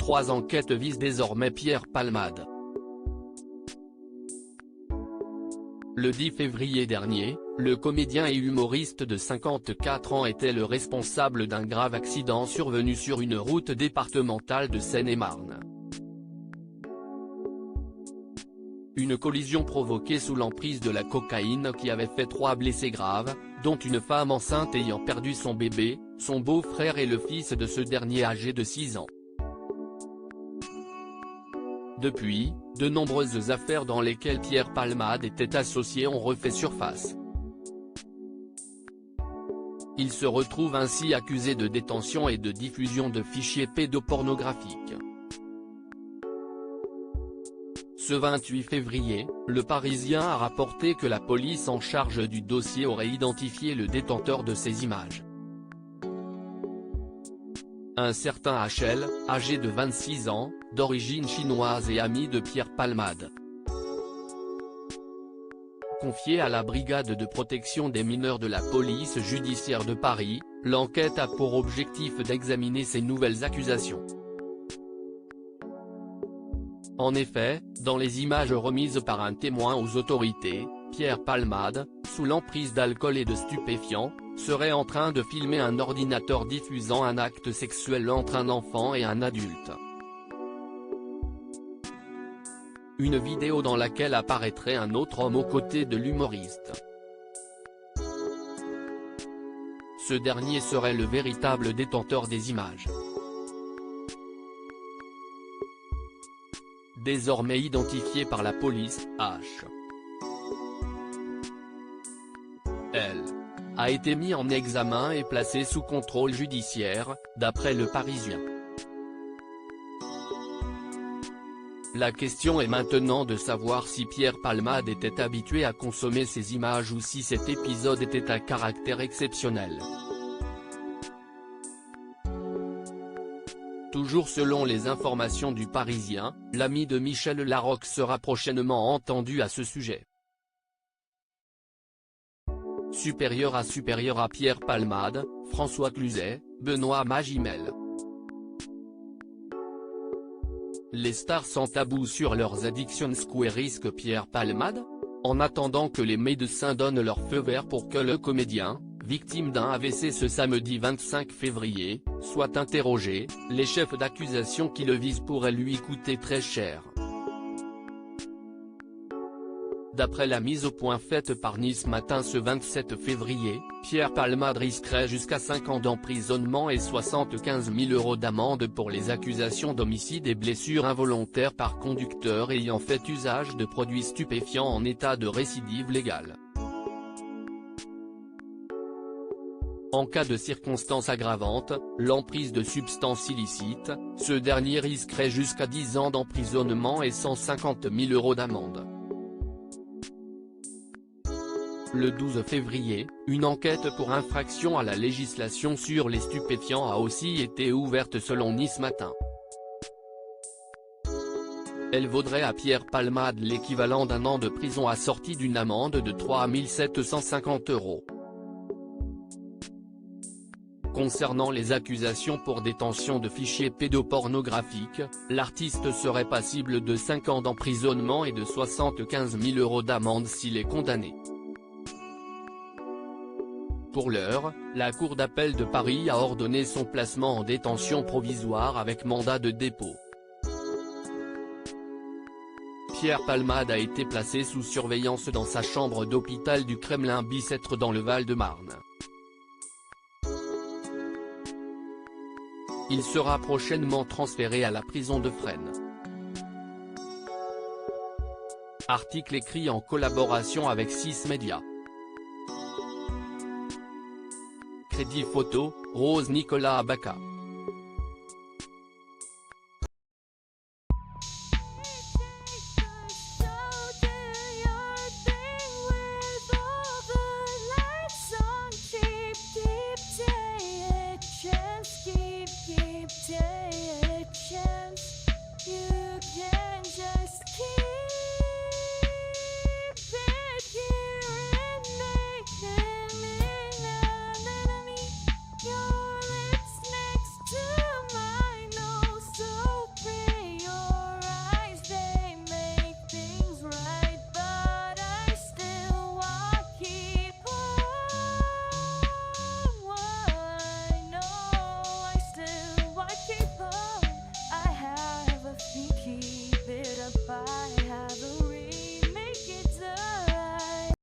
3 enquêtes visent désormais Pierre Palmade. Le 10 février dernier, le comédien et humoriste de 54 ans était le responsable d'un grave accident survenu sur une route départementale de Seine-et-Marne. Une collision provoquée sous l'emprise de la cocaïne qui avait fait 3 blessés graves, dont une femme enceinte ayant perdu son bébé, son beau-frère et le fils de ce dernier âgé de 6 ans. Depuis, de nombreuses affaires dans lesquelles Pierre Palmade était associé ont refait surface. Il se retrouve ainsi accusé de détention et de diffusion de fichiers pédopornographiques. Ce 28 février, Le Parisien a rapporté que la police en charge du dossier aurait identifié le détenteur de ces images. Un certain HL, âgé de 26 ans, d'origine chinoise et ami de Pierre Palmade. Confié à la brigade de protection des mineurs de la police judiciaire de Paris, l'enquête a pour objectif d'examiner ces nouvelles accusations. En effet, dans les images remises par un témoin aux autorités, Pierre Palmade, sous l'emprise d'alcool et de stupéfiants, serait en train de filmer un ordinateur diffusant un acte sexuel entre un enfant et un adulte. Une vidéo dans laquelle apparaîtrait un autre homme aux côtés de l'humoriste. Ce dernier serait le véritable détenteur des images. Désormais identifié par la police, L. a été mis en examen et placé sous contrôle judiciaire, d'après Le Parisien. La question est maintenant de savoir si Pierre Palmade était habitué à consommer ces images ou si cet épisode était à caractère exceptionnel. Toujours selon les informations du Parisien, l'ami de Michel Larocque sera prochainement entendu à ce sujet. Supérieur à Pierre Palmade, François Cluzet, Benoît Magimel. Les stars sans tabou sur leurs addictions risque Pierre Palmade? En attendant que les médecins donnent leur feu vert pour que le comédien, victime d'un AVC ce samedi 25 février, soit interrogé, les chefs d'accusation qui le visent pourraient lui coûter très cher. D'après la mise au point faite par Nice Matin ce 27 février, Pierre Palmade risquerait jusqu'à 5 ans d'emprisonnement et 75 000 € d'amende pour les accusations d'homicide et blessures involontaires par conducteur ayant fait usage de produits stupéfiants en état de récidive légale. En cas de circonstances aggravantes, l'emprise de substances illicites, ce dernier risquerait jusqu'à 10 ans d'emprisonnement et 150 000 € d'amende. Le 12 février, une enquête pour infraction à la législation sur les stupéfiants a aussi été ouverte selon Nice Matin. Elle vaudrait à Pierre Palmade l'équivalent d'1 an de prison assorti d'une amende de 3 750 €. Concernant les accusations pour détention de fichiers pédopornographiques, l'artiste serait passible de 5 ans d'emprisonnement et de 75 000 € d'amende s'il est condamné. Pour l'heure, la Cour d'appel de Paris a ordonné son placement en détention provisoire avec mandat de dépôt. Pierre Palmade a été placé sous surveillance dans sa chambre d'hôpital du Kremlin-Bicêtre dans le Val-de-Marne. Il sera prochainement transféré à la prison de Fresnes. Article écrit en collaboration avec 6 médias. Crédit photo, Rose Nicolas Abaca.